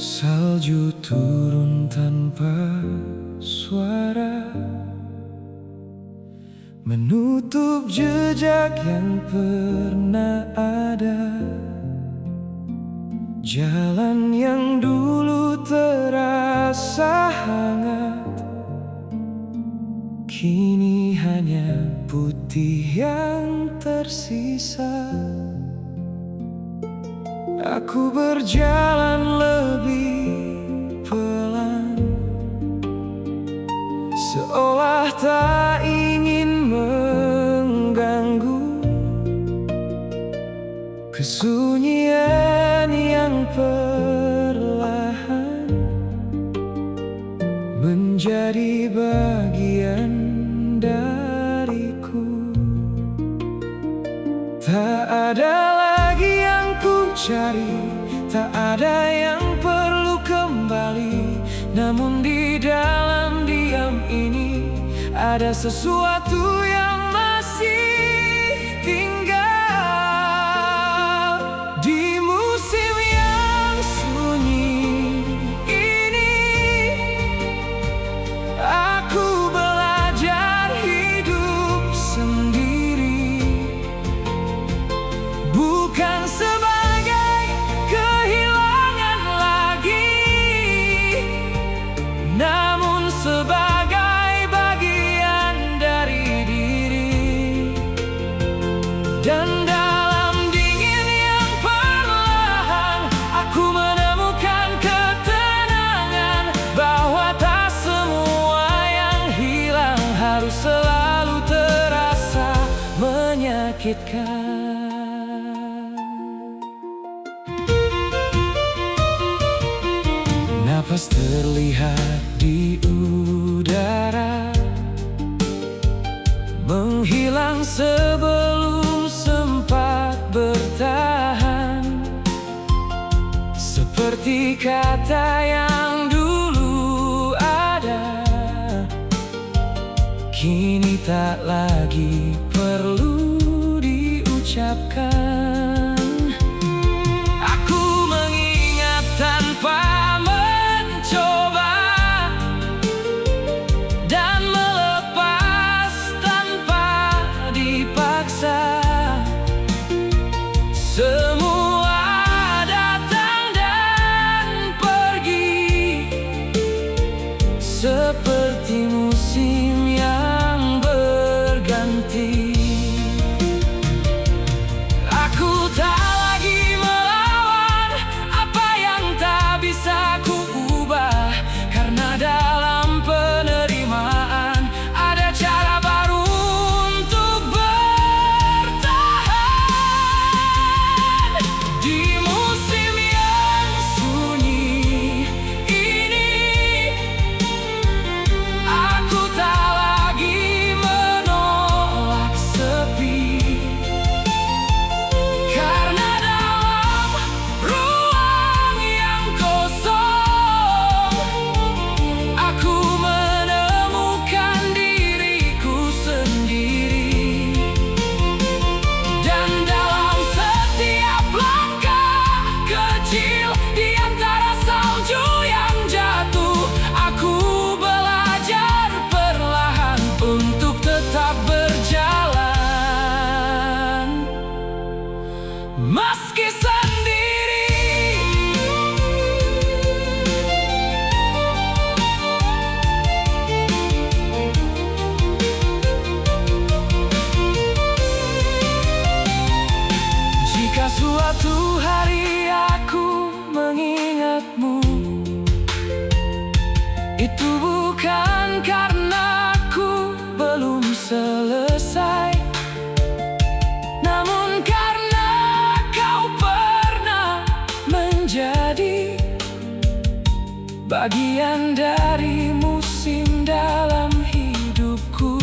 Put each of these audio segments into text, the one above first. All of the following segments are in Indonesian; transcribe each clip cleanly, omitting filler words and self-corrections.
Salju turun tanpa suara, menutup jejak yang pernah ada. Jalan yang dulu terasa hangat, kini hanya putih yang tersisa. Aku berjalan lebih pelan, seolah tak ingin mengganggu kesunyian yang perlahan menjadi bagian dariku. Tak ada lagi yang ku cari, tak ada yang perlu kembali. Namun di dalam diam ini ada sesuatu yang masih tinggal. Di musim yang sunyi ini, aku belajar hidup sendiri, bukan sebagai kehilangan lagi, namun sebagai bagian dari diri. Dan dalam dingin yang perlahan, aku menemukan ketenangan, bahwa tak semua yang hilang harus selalu terasa menyakitkan. Napas terlihat di udara, menghilang sebelum sempat bertahan. Seperti kata yang dulu ada, kini tak lagi perlu diucapkan. Aku mengingat tanpa mencoba, dan melepas tanpa dipaksa. Semua datang dan pergi, seperti musim yang berganti. Aku tak lagi melawan apa yang tak bisa ku ubah, karena dalam penerimaan ada cara baru untuk bertahan. Di musim yang sunyi ini, aku tak lagi menolak sepi, karena dalam ruang yang kosong, aku menemukan diriku sendiri. Dan dalam setiap langkah kecil di antara salju yang jatuh, aku belajar perlahan untuk tetap berjalan, meski sendiri. Jika suatu hari aku mengingatmu, itu bukan karena aku belum selesai, namun karena kau pernah menjadi bagian dari musim dalam hidupku.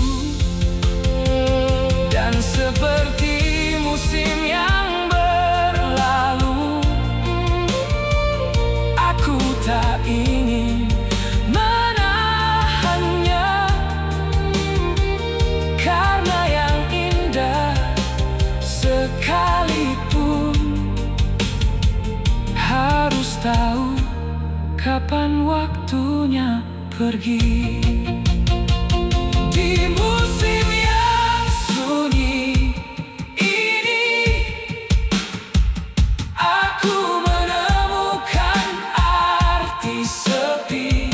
Dan seperti musim yang berlalu, aku tak ingin menahannya, karena yang indah sekalipun harus tahu kapan waktunya pergi. Di musim yang sunyi ini, aku menemukan arti sepi.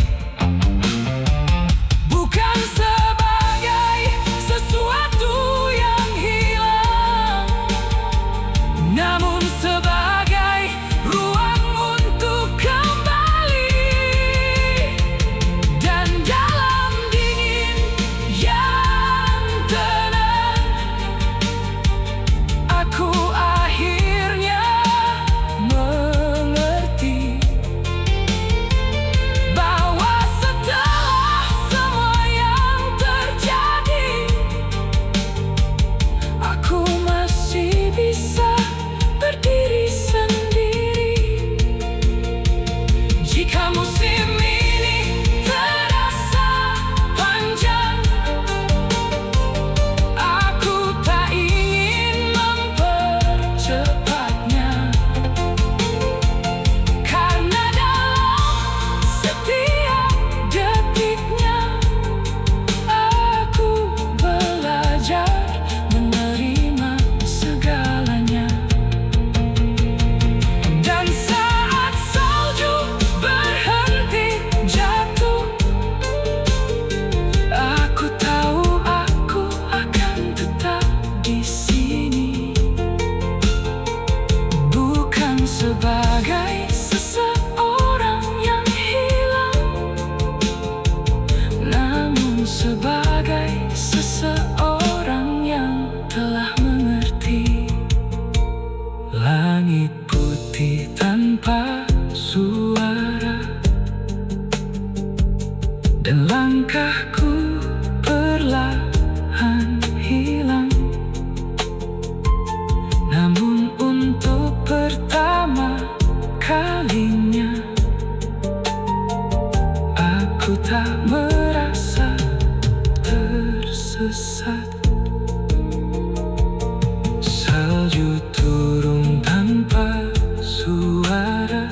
Bukan sebagai sesuatu yang hilang, namun sebagai ruang untuk kembali. Dan dalam dingin yang tenang, aku akhirnya mengerti bahwa setelah semua yang terjadi, aku masih bisa berdiri sendiri. Jika musim ini terasa panjang, aku tak ingin mempercepatnya, karena dalam setiap detiknya aku belajar menerima segalanya. Dan saat salju berhenti jatuh, aku tahu aku akan tetap di sini. Bukan sebagai seseorang yang hilang, namun sebagai seseorang yang telah mengerti. Langit putih tanpa suara, dan langkahku perlahan hilang. Namun untuk pertama kalinya, aku tak merasa tersesat. Salju turun tanpa suara,